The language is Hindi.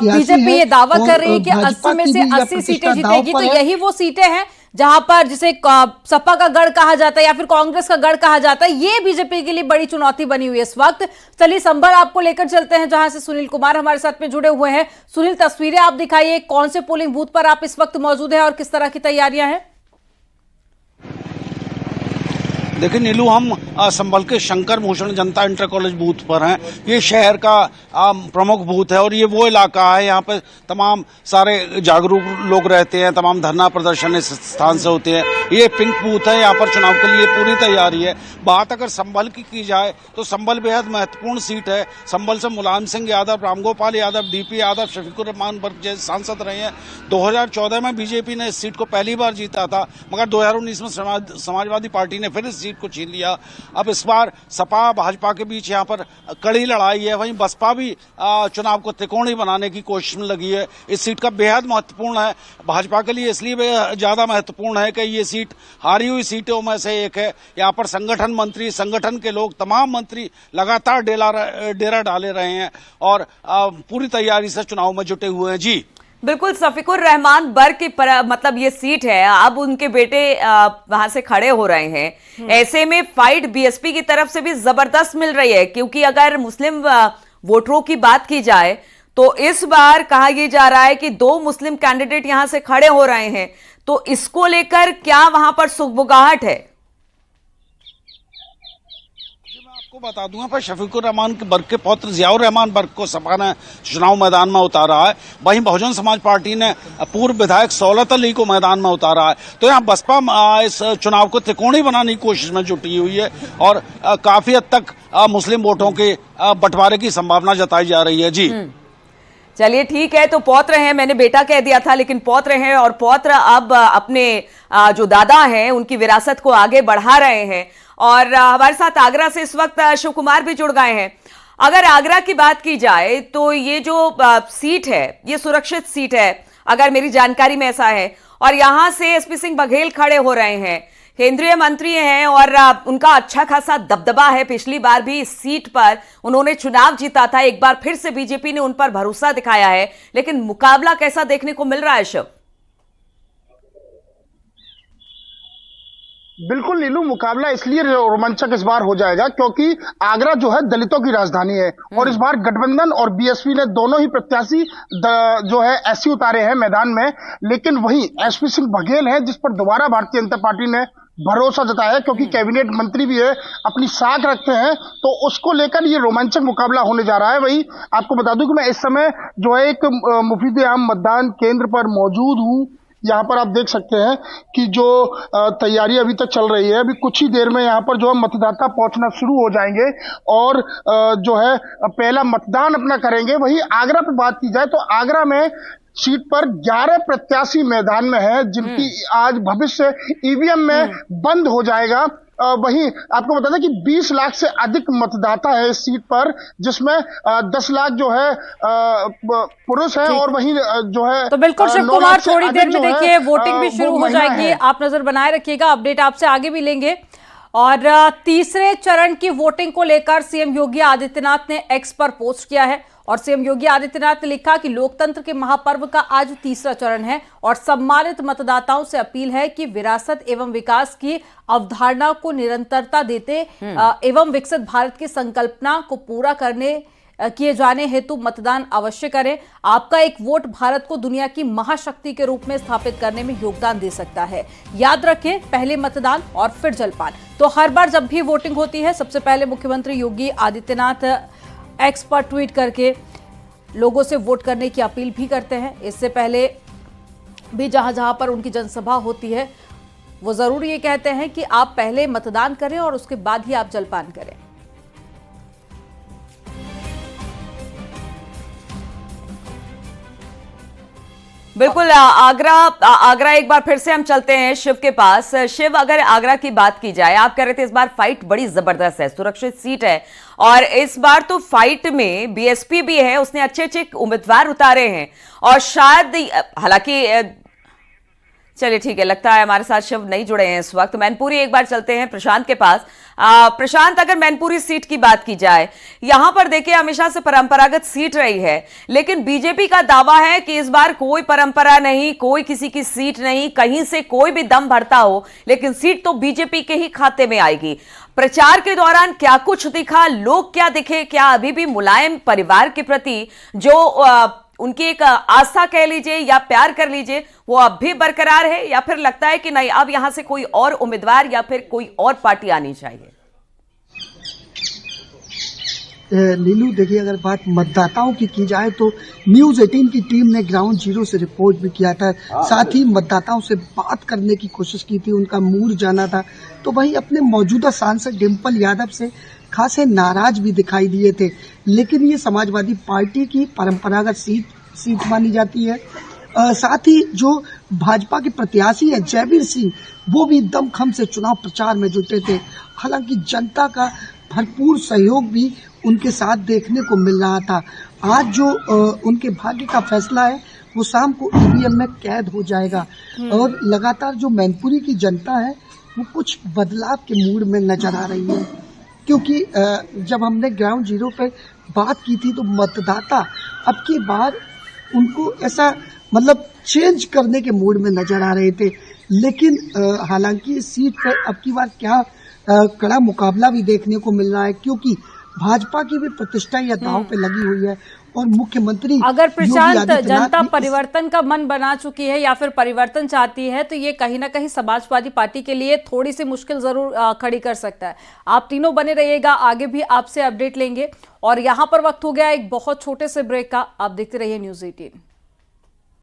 बीजेपी ये दावा कर रही है कि 80 में से 80 सीटें जीतेगी, तो यही वो सीटें हैं जहां पर जिसे सपा का गढ़ कहा जाता है या फिर कांग्रेस का गढ़ कहा जाता है। ये बीजेपी के लिए बड़ी चुनौती बनी हुई है इस वक्त। चलिए संभल आपको लेकर चलते हैं जहां से सुनील कुमार हमारे साथ में जुड़े हुए हैं। सुनील, तस्वीरें आप दिखाइए, कौन से पोलिंग बूथ पर आप इस वक्त मौजूद हैं और किस तरह की तैयारियां हैं? देखिए नीलू, हम संभल के शंकर भूषण जनता इंटर कॉलेज बूथ पर हैं। ये शहर का प्रमुख बूथ है और ये वो इलाका है, यहाँ पे तमाम सारे जागरूक लोग रहते हैं, तमाम धरना प्रदर्शन इस स्थान से होते हैं। ये पिंक बूथ है, यहाँ पर चुनाव के लिए पूरी तैयारी है। बात अगर संभल की जाए तो संभल बेहद महत्वपूर्ण सीट है। संभल से मुलायम सिंह यादव, रामगोपाल यादव, डीपी यादव, शफीकुर रहमान बर्क जैसे सांसद रहे हैं। 2014 में बीजेपी ने इस सीट को पहली बार जीता था, मगर 2019 में समाजवादी पार्टी ने फिर इस सीट को छीन लिया। अब इस बार सपा भाजपा के बीच यहाँ पर कड़ी लड़ाई है। वहीं बसपा भी चुनाव को त्रिकोणीय बनाने की कोशिश में लगी है। इस सीट का बेहद महत्वपूर्ण है भाजपा के लिए, इसलिए ज्यादा महत्वपूर्ण है कि ये सीट हारी हुई सीटों में से एक है। यहाँ पर संगठन मंत्री, संगठन के लोग, तमाम मंत्री लगातार डेरा डाले रहे हैं और पूरी तैयारी से चुनाव में जुटे हुए हैं। जी बिल्कुल, शफीकुर रहमान बर्क की मतलब ये सीट है, अब उनके बेटे वहां से खड़े हो रहे हैं। ऐसे में फाइट बीएसपी की तरफ से भी जबरदस्त मिल रही है, क्योंकि अगर मुस्लिम वोटरों की बात की जाए तो इस बार कहा यह जा रहा है कि 2 मुस्लिम कैंडिडेट यहां से खड़े हो रहे हैं। तो इसको लेकर क्या वहां पर सुगबुगाहट है? आपको बता दूंगा, पर शफीकुर रहमान के बर्क के पौत्र जियाउर रहमान बर्क को सपा ने चुनाव मैदान में उतारा है। वहीं बहुजन समाज पार्टी ने पूर्व विधायक सौलत अली को मैदान में उतारा है। तो यहाँ बसपा इस चुनाव को त्रिकोणीय बनाने की कोशिश में जुटी हुई है और काफी हद तक मुस्लिम वोटों के बंटवारे की संभावना जताई जा रही है। जी चलिए ठीक है, तो पौत्र हैं, मैंने बेटा कह दिया था लेकिन पौत्र हैं, और पौत्र अब अपने जो दादा हैं उनकी विरासत को आगे बढ़ा रहे हैं। और हमारे साथ आगरा से इस वक्त शिव कुमार भी जुड़ गए हैं। अगर आगरा की बात की जाए तो ये जो सीट है ये सुरक्षित सीट है, अगर मेरी जानकारी में ऐसा है, और यहां से एसपी सिंह बघेल खड़े हो रहे हैं, केंद्रीय मंत्री हैं और उनका अच्छा खासा दबदबा है। पिछली बार भी इस सीट पर उन्होंने चुनाव जीता था, एक बार फिर से बीजेपी ने उन पर भरोसा दिखाया है। लेकिन मुकाबला कैसा देखने को मिल रहा है शिव? बिल्कुल नीलू, मुकाबला इसलिए रोमांचक इस बार हो जाएगा क्योंकि आगरा जो है दलितों की राजधानी है और इस बार गठबंधन और बीएसपी ने दोनों ही प्रत्याशी जो है ऐसे उतारे हैं मैदान में। लेकिन वहीं एसपी सिंह बघेल है जिस पर दोबारा भारतीय जनता पार्टी ने भरोसा जताया है, क्योंकि कैबिनेट मंत्री भी है, अपनी साख रखते हैं, तो उसको लेकर ये रोमांचक मुकाबला होने जा रहा है। वही आपको बता दूं कि मैं इस समय जो है एक मुफीद आम मतदान केंद्र पर मौजूद हूं। यहाँ पर आप देख सकते हैं कि जो तैयारी अभी तक चल रही है, अभी कुछ ही देर में यहाँ पर जो है मतदाता पहुंचना शुरू हो जाएंगे और जो है पहला मतदान अपना करेंगे। वही आगरा पर बात की जाए तो आगरा में सीट पर 11 प्रत्याशी मैदान में है जिनकी आज भविष्य ईवीएम में बंद हो जाएगा। वहीं आपको बता दें कि 20 लाख से अधिक मतदाता है इस सीट पर, जिसमें 10 लाख जो है पुरुष है और वहीं जो है तो बिल्कुल शिव कुमार, थोड़ी देर में देखिए वोटिंग भी शुरू हो जाएगी। आप नजर बनाए रखिएगा, अपडेट आपसे आगे भी लेंगे। और तीसरे चरण की वोटिंग को लेकर सीएम योगी आदित्यनाथ ने एक्स पर पोस्ट किया है और सीएम योगी आदित्यनाथ ने लिखा कि लोकतंत्र के महापर्व का आज तीसरा चरण है और सम्मानित मतदाताओं से अपील है कि विरासत एवं विकास की अवधारणा को निरंतरता देते एवं विकसित भारत की संकल्पना को पूरा करने किए जाने हेतु मतदान अवश्य करें। आपका एक वोट भारत को दुनिया की महाशक्ति के रूप में स्थापित करने में योगदान दे सकता है। याद रखें, पहले मतदान और फिर जलपान। तो हर बार जब भी वोटिंग होती है, सबसे पहले मुख्यमंत्री योगी आदित्यनाथ एक्स पर ट्वीट करके लोगों से वोट करने की अपील भी करते हैं। इससे पहले भी जहां जहां पर उनकी जनसभा होती है, वो जरूर ये कहते हैं कि आप पहले मतदान करें और उसके बाद ही आप जलपान करें। बिल्कुल, आगरा एक बार फिर से हम चलते हैं शिव के पास। शिव, अगर आगरा की बात की जाए, आप कह रहे थे इस बार फाइट बड़ी जबरदस्त है, सुरक्षित सीट है, और इस बार तो फाइट में बीएसपी भी है, उसने अच्छे अच्छे उम्मीदवार उतारे हैं और शायद, हालांकि चलिए ठीक है, लगता है हमारे साथ शिव नहीं जुड़े हैं इस वक्त। मैनपुरी एक बार चलते हैं प्रशांत के पास। प्रशांत, अगर मैनपुरी सीट की बात की जाए, यहां पर देखिए हमेशा से परंपरागत सीट रही है, लेकिन बीजेपी का दावा है कि इस बार कोई परंपरा नहीं, कोई किसी की सीट नहीं, कहीं से कोई भी दम भरता हो, लेकिन सीट तो बीजेपी के ही खाते में आएगी। प्रचार के दौरान क्या कुछ दिखा, लोग क्या दिखे, क्या अभी भी मुलायम परिवार के प्रति जो उनकी एक आस्था कह लीजिए या प्यार कर लीजिए, वो अब भी बरकरार है, या फिर लगता है कि नहीं अब यहां से कोई और उम्मीदवार या फिर कोई और पार्टी आनी चाहिए? नीलू, देखिए अगर बात मतदाताओं की जाए तो न्यूज़ 18 की टीम ने ग्राउंड जीरो से रिपोर्ट भी किया था, साथ ही मतदाताओं से बात करने की कोशिश की थी, उनका मूड जाना था। तो वहीं अपने मौजूदा सांसद डिम्पल यादव से खासे नाराज भी दिखाई दिए थे, लेकिन ये समाजवादी पार्टी की परंपरागत सीट मानी जाती है। साथ ही जो भाजपा के प्रत्याशी है जयवीर सिंह, वो भी दमखम से चुनाव प्रचार में जुटे थे। हालांकि जनता का भरपूर सहयोग भी उनके साथ देखने को मिल रहा था। आज जो उनके भाग्य का फैसला है वो शाम को ईवीएम में कैद हो जाएगा, और लगातार जो मैनपुरी की जनता है वो कुछ बदलाव के मूड में नजर आ रही है, क्योंकि जब हमने ग्राउंड जीरो पे बात की थी तो मतदाता अब की बार उनको ऐसा मतलब चेंज करने के मूड में नजर आ रहे थे। लेकिन हालांकि इस सीट पर अब की बार क्या कड़ा मुकाबला भी देखने को मिल रहा है, क्योंकि भाजपा की भी प्रतिष्ठा या दांव पे लगी हुई है, और मुख्यमंत्री अगर प्रशांत जनता परिवर्तन का मन बना चुकी है या फिर परिवर्तन चाहती है, तो ये कहीं ना कहीं समाजवादी पार्टी के लिए थोड़ी सी मुश्किल जरूर खड़ी कर सकता है। आप तीनों बने रहिएगा, आगे भी आपसे अपडेट लेंगे। और यहां पर वक्त हो गया एक बहुत छोटे से ब्रेक का। आप देखते रहिए न्यूज़ 18।